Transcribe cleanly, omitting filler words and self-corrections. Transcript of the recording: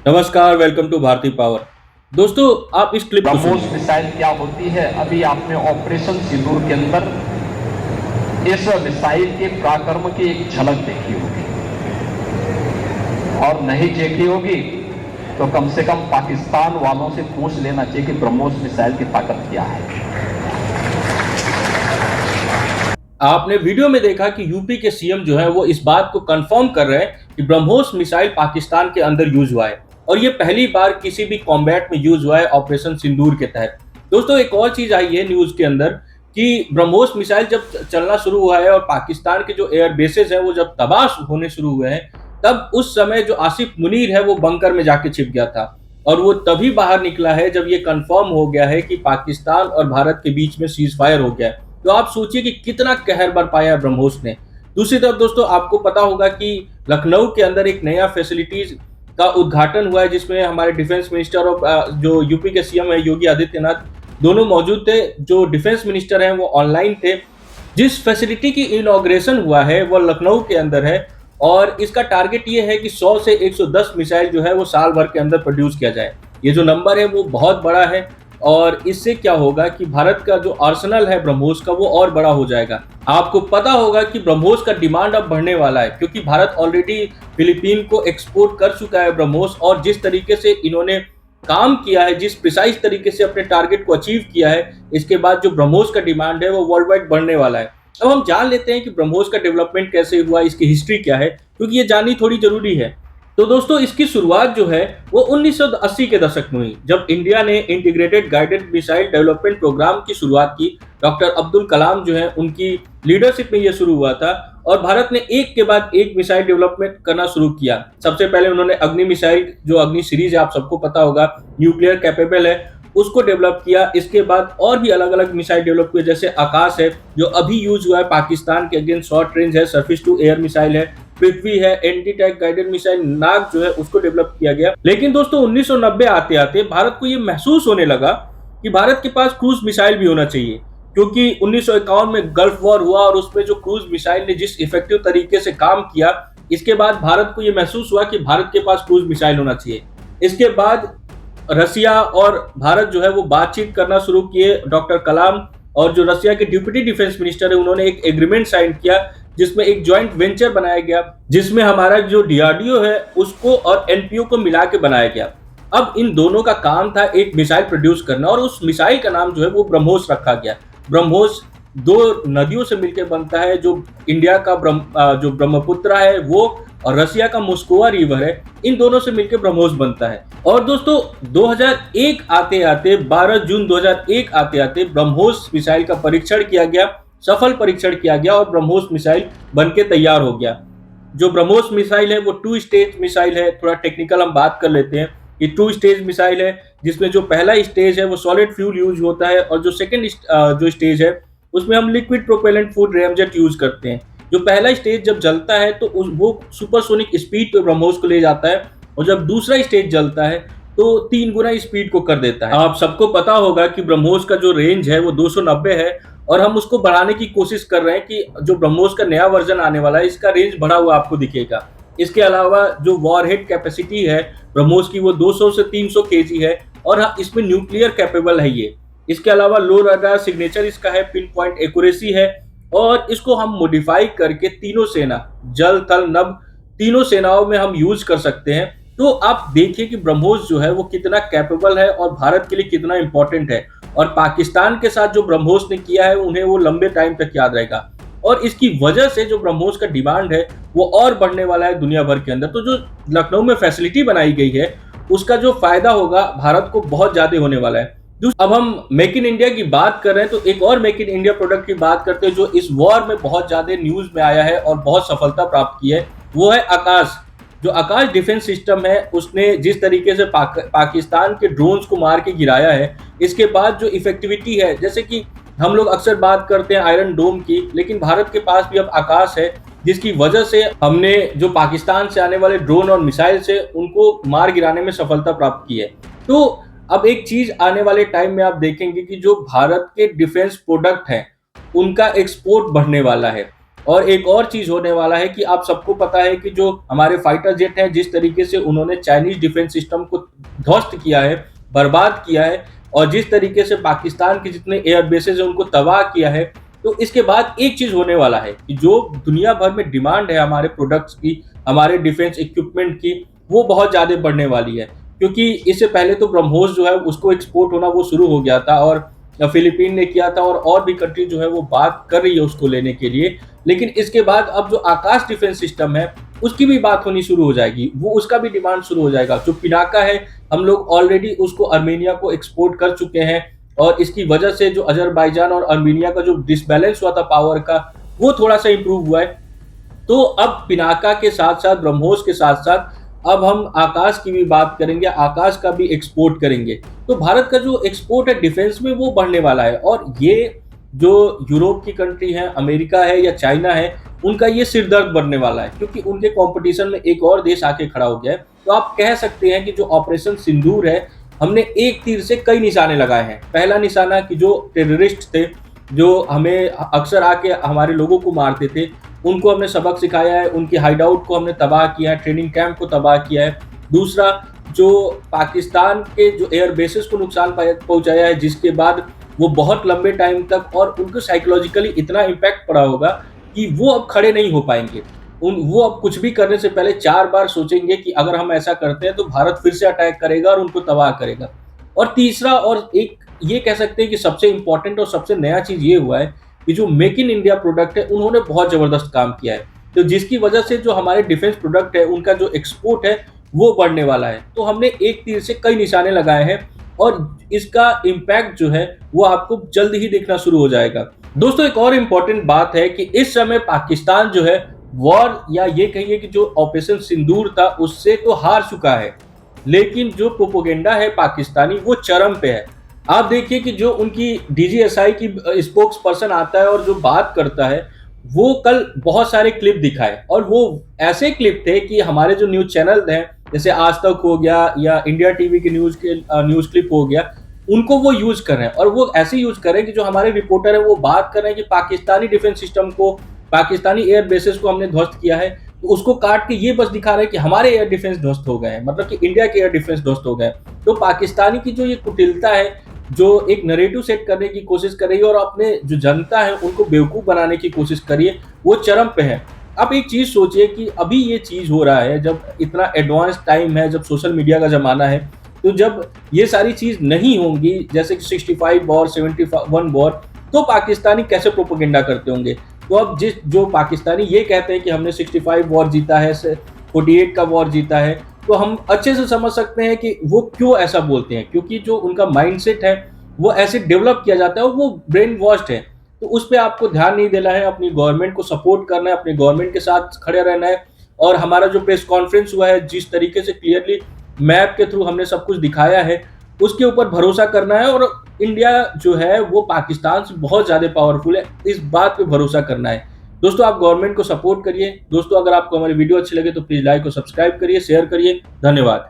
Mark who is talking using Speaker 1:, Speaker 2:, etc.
Speaker 1: नमस्कार, welcome to Bharti power. दोस्तों, आप इस क्लिप को
Speaker 2: ब्रह्मोस
Speaker 1: सुनिए।
Speaker 2: मिसाइल क्या होती है, अभी आपने ऑपरेशन सिंदूर के अंदर इस मिसाइल के पराक्रम की एक झलक देखी होगी, और नहीं देखी होगी तो कम से कम पाकिस्तान वालों से पूछ लेना चाहिए कि ब्रह्मोस मिसाइल की ताकत क्या है।
Speaker 1: आपने वीडियो में देखा कि यूपी के सीएम जो है वो इस बात को कंफर्म कर रहे हैं कि ब्रह्मोस मिसाइल पाकिस्तान के अंदर यूज हुआ है और ये पहली बार किसी भी कॉम्बैट में यूज हुआ है ऑपरेशन सिंदूर के तहत। दोस्तों, एक और चीज आई है न्यूज के अंदर कि ब्रह्मोस मिसाइल जब चलना शुरू हुआ है और पाकिस्तान के जो एयर बेसेस हैं वो जब तबाह होने शुरू हुए हैं, तब उस समय जो आसिफ मुनीर है वो बंकर में जाके छिप गया था और वो तभी बाहर निकला है जब ये कंफर्म हो गया है कि पाकिस्तान और भारत के बीच में सीज फायर हो गया है। तो आप सोचिए कि कितना कहर बरपाया है ब्रह्मोस ने। दूसरी तरफ दोस्तों, आपको पता होगा कि लखनऊ के अंदर एक नया फैसिलिटीज का उद्घाटन हुआ है जिसमें हमारे डिफेंस मिनिस्टर और जो यूपी के सीएम है योगी आदित्यनाथ दोनों मौजूद थे। जो डिफेंस मिनिस्टर हैं वो ऑनलाइन थे। जिस फैसिलिटी की इनॉग्रेशन हुआ है वो लखनऊ के अंदर है और इसका टारगेट ये है कि 100 से 110 मिसाइल जो है वो साल भर के अंदर प्रोड्यूस किया जाए। ये जो नंबर है वो बहुत बड़ा है और इससे क्या होगा कि भारत का जो आर्सेनल है ब्रह्मोस का वो और बड़ा हो जाएगा। आपको पता होगा कि ब्रह्मोस का डिमांड अब बढ़ने वाला है क्योंकि भारत ऑलरेडी फिलीपीन को एक्सपोर्ट कर चुका है ब्रह्मोस, और जिस तरीके से इन्होंने काम किया है, जिस प्रिसाइज तरीके से अपने टारगेट को अचीव किया है, इसके बाद जो ब्रह्मोस का डिमांड है वो वर्ल्ड वाइड बढ़ने वाला है। अब हम जान लेते हैं कि ब्रह्मोस का डेवलपमेंट कैसे हुआ, इसकी हिस्ट्री क्या है, क्योंकि ये जाननी थोड़ी जरूरी है। तो दोस्तों, इसकी शुरुआत जो है वो 1980 के दशक में हुई जब इंडिया ने integrated guided missile development programme की शुरुआत की। डॉक्टर अब्दुल कलाम जो है उनकी लीडरशिप में ये शुरू हुआ था और भारत ने एक के बाद एक मिसाइल डेवलपमेंट करना शुरू किया। सबसे पहले उन्होंने अग्नि मिसाइल, जो अग्नि सीरीज है आप सबको पता होगा, न्यूक्लियर कैपेबल है, उसको डेवलप किया। इसके बाद और भी अलग अलग मिसाइल डेवलप हुए, जैसे आकाश है जो अभी यूज हुआ है पाकिस्तान के अगेंस्ट शॉर्ट रेंज है, सरफेस टू एयर मिसाइल है, पृथ्वी है, एंटी टैंक गाइडेड मिसाइल नाग जो है उसको डेवलप किया गया। लेकिन दोस्तों 1990 आते आते भारत को ये महसूस होने लगा कि भारत के पास क्रूज मिसाइल भी होना चाहिए, क्योंकि 1951 में गल्फ वॉर हुआ और उसमें जो क्रूज मिसाइल ने जिस इफेक्टिव तरीके से काम किया, इसके बाद भारत को ये महसूस हुआ कि भारत के पास क्रूज मिसाइल होना चाहिए। इसके बाद रसिया और भारत जो है वो बातचीत करना शुरू किए। डॉक्टर कलाम और जो रसिया के डिप्टी डिफेंस मिनिस्टर है उन्होंने एक एग्रीमेंट साइन किया जिसमें एक जॉइंट वेंचर बनाया गया, जिसमें हमारा जो डीआरडीओ है उसको और एनपीओ को मिला के बनाया गया। अब इन दोनों का काम था एक मिसाइल प्रोड्यूस करना और उस मिसाइल का नाम जो है वो ब्रह्मोस रखा गया। ब्रह्मोस दो नदियों से मिलकर बनता है, जो इंडिया का जो ब्रह्मपुत्र है वो और रसिया का मोस्कोवा रिवर है, इन दोनों से मिलकर ब्रह्मोस बनता है। और दोस्तों 2001 आते आते 12 जून 2001 आते आते ब्रह्मोस मिसाइल का परीक्षण किया गया, सफल परीक्षण किया गया और ब्रह्मोस मिसाइल बनके तैयार हो गया। जो ब्रह्मोस मिसाइल है वो 2 स्टेज मिसाइल है। थोड़ा टेक्निकल हम बात कर लेते हैं। ये 2 स्टेज मिसाइल है जिसमें जो पहला स्टेज है वो सॉलिड फ्यूल यूज होता है और जो सेकंड जो स्टेज है उसमें हम liquid propellant food ramjet use करते हैं। जो पहला स्टेज जब जलता है तो वो सुपरसोनिक स्पीड पे ब्रह्मोस को ले जाता है और जब दूसरा स्टेज जलता है तो 3 गुना स्पीड को कर देता है। आप सबको पता होगा कि ब्रह्मोस का जो रेंज है वो 290 है और हम उसको बढ़ाने की कोशिश कर रहे हैं कि जो ब्रह्मोस का नया वर्जन आने वाला है इसका रेंज बढ़ा हुआ आपको दिखेगा। इसके अलावा जो वॉरहेड कैपेसिटी है ब्रह्मोस की वो 200 से 300 केजी है और हाँ, इसमें न्यूक्लियर कैपेबल है ये। इसके अलावा लो रडार सिग्नेचर इसका है, पिन पॉइंट एक्यूरेसी है और इसको हम मॉडिफाई करके तीनों सेना, जल थल नभ, तीनों सेनाओं में हम यूज कर सकते हैं। तो आप देखिए कि ब्रह्मोस जो है वो कितना कैपेबल है और भारत के लिए कितना इंपॉर्टेंट है, और पाकिस्तान के साथ जो ब्रह्मोस ने किया है उन्हें वो लंबे टाइम तक याद रहेगा और इसकी वजह से जो ब्रह्मोस का डिमांड है वो और बढ़ने वाला है दुनिया भर के अंदर। तो जो लखनऊ में फैसिलिटी बनाई गई है उसका जो फायदा होगा भारत को बहुत ज्यादा होने वाला है। अब हम मेक इन इंडिया की बात कर रहे हैं तो एक और मेक इन इंडिया प्रोडक्ट की बात करते हैं जो इस वॉर में बहुत ज्यादा न्यूज में आया है और बहुत सफलता प्राप्त की है, वो है आकाश। जो आकाश डिफेंस सिस्टम है उसने जिस तरीके से पाकिस्तान के ड्रोन्स को मार के गिराया है, इसके बाद जो इफेक्टिविटी है, जैसे कि हम लोग अक्सर बात करते हैं आयरन डोम की, लेकिन भारत के पास भी अब आकाश है जिसकी वजह से हमने जो पाकिस्तान से आने वाले ड्रोन और मिसाइल से उनको मार गिराने में सफलता प्राप्त की है। तो अब एक चीज आने वाले टाइम में आप देखेंगे कि जो भारत के डिफेंस प्रोडक्ट हैं उनका एक्सपोर्ट बढ़ने वाला है। और एक और चीज़ होने वाला है कि आप सबको पता है कि जो हमारे फाइटर जेट हैं, जिस तरीके से उन्होंने चाइनीज़ डिफेंस सिस्टम को ध्वस्त किया है, बर्बाद किया है और जिस तरीके से पाकिस्तान के जितने एयर बेसेज़ हैं, उनको तबाह किया है। तो इसके बाद एक चीज़ होने वाला है कि जो दुनिया भर में डिमांड है हमारे प्रोडक्ट्स की, हमारे डिफेंस इक्विपमेंट की, वो बहुत ज़्यादा बढ़ने वाली है। क्योंकि इससे पहले तो ब्रह्मोस जो है उसको एक्सपोर्ट होना वो शुरू हो गया था और फिलीपीन ने किया था और भी कंट्री जो है वो बात कर रही है उसको लेने के लिए। लेकिन इसके बाद अब जो आकाश डिफेंस सिस्टम है उसकी भी बात होनी शुरू हो जाएगी, वो उसका भी डिमांड शुरू हो जाएगा। जो पिनाका है हम लोग ऑलरेडी उसको अर्मेनिया को एक्सपोर्ट कर चुके हैं और इसकी वजह से जो अजरबैजान और अर्मेनिया का जो डिसबैलेंस हुआ था पावर का, वो थोड़ा सा इंप्रूव हुआ है। तो अब पिनाका के साथ साथ ब्रह्मोस के साथ साथ अब हम आकाश की भी बात करेंगे, आकाश का भी एक्सपोर्ट करेंगे। तो भारत का जो एक्सपोर्ट है डिफेंस में वो बढ़ने वाला है और ये जो यूरोप की कंट्री है, अमेरिका है या चाइना है, उनका ये सिर दर्द बढ़ने वाला है क्योंकि उनके कंपटीशन में एक और देश आके खड़ा हो गया है। तो आप कह सकते हैं कि जो ऑपरेशन सिंदूर है, हमने एक तीर से कई निशाने लगाए हैं। पहला निशाना कि जो टेररिस्ट थे, जो हमें अक्सर आके हमारे लोगों को मारते थे, उनको हमने सबक सिखाया है, उनकी हाइडआउट को हमने तबाह किया है, ट्रेनिंग कैंप को तबाह किया है। दूसरा, जो पाकिस्तान के जो एयर बेसेस को नुकसान पहुंचाया है, जिसके बाद वो बहुत लंबे टाइम तक और उनको साइकोलॉजिकली इतना इम्पैक्ट पड़ा होगा कि वो अब खड़े नहीं हो पाएंगे। वो अब कुछ भी करने से पहले 4 बार सोचेंगे कि अगर हम ऐसा करते हैं तो भारत फिर से अटैक करेगा और उनको तबाह करेगा। और तीसरा और एक ये कह सकते हैं कि सबसे इम्पोर्टेंट और सबसे नया चीज़ ये हुआ है कि जो मेक इन इंडिया प्रोडक्ट है उन्होंने बहुत ज़बरदस्त काम किया है। तो जिसकी वजह से जो हमारे डिफेंस प्रोडक्ट है उनका जो एक्सपोर्ट है वो बढ़ने वाला है। तो हमने एक तीर से कई निशाने लगाए हैं और इसका इम्पैक्ट जो है वो आपको जल्द ही दिखना शुरू हो जाएगा। दोस्तों, एक और इम्पोर्टेंट बात है कि इस समय पाकिस्तान जो है वॉर या ये कहिए कि जो ऑपरेशन सिंदूर था उससे तो हार चुका है, लेकिन जो प्रोपोगेंडा है पाकिस्तानी वो चरम पे है। आप देखिए कि जो उनकी डीजीएसआई की स्पोक्स पर्सन आता है और जो बात करता है, वो कल बहुत सारे क्लिप दिखाए और वो ऐसे क्लिप थे कि हमारे जो न्यूज़ चैनल हैं, जैसे आज तक हो गया या इंडिया टीवी के न्यूज़ क्लिप हो गया, उनको वो यूज़ कर रहे हैं और वो ऐसे यूज़ कर रहे हैं कि जो हमारे रिपोर्टर हैं वो बात कर रहे हैं कि पाकिस्तानी डिफेंस सिस्टम को, पाकिस्तानी एयर बेसेस को हमने ध्वस्त किया है, तो उसको काट के ये बस दिखा रहे हैं कि हमारे एयर डिफेंस ध्वस्त हो गए हैं, मतलब कि इंडिया के एयर डिफेंस ध्वस्त हो गए हैं। तो पाकिस्तानी की जो ये कुटिलता है, जो एक नैरेटिव सेट करने की कोशिश कर रही है और अपने जो जनता है उनको बेवकूफ़ बनाने की कोशिश कर रही है, वो चरम पे है। आप एक चीज़ सोचिए कि अभी ये चीज़ हो रहा है जब इतना एडवांस टाइम है, जब सोशल मीडिया का ज़माना है, तो जब ये सारी चीज़ नहीं होंगी, जैसे कि 65 वॉर, 71 वॉर, तो पाकिस्तानी कैसे प्रोपेगेंडा करते होंगे। तो अब जो पाकिस्तानी ये कहते हैं कि हमने 65 वॉर जीता है, 48 का वॉर जीता है, तो हम अच्छे से समझ सकते हैं कि वो क्यों ऐसा बोलते हैं, क्योंकि जो उनका माइंडसेट है वो ऐसे डेवलप किया जाता है और वो ब्रेन वॉश्ड है। तो उस पे आपको ध्यान नहीं देना है, अपनी गवर्नमेंट को सपोर्ट करना है, अपनी गवर्नमेंट के साथ खड़े रहना है। और हमारा जो प्रेस कॉन्फ्रेंस हुआ है, जिस तरीके से क्लियरली मैप के थ्रू हमने सब कुछ दिखाया है, उसके ऊपर भरोसा करना है और इंडिया जो है वो पाकिस्तान से बहुत ज़्यादा पावरफुल है, इस बात पे भरोसा करना है। दोस्तों, आप गवर्नमेंट को सपोर्ट करिए। दोस्तों, अगर आपको हमारी वीडियो अच्छी लगे तो प्लीज़ लाइक और सब्सक्राइब करिए, शेयर करिए। धन्यवाद।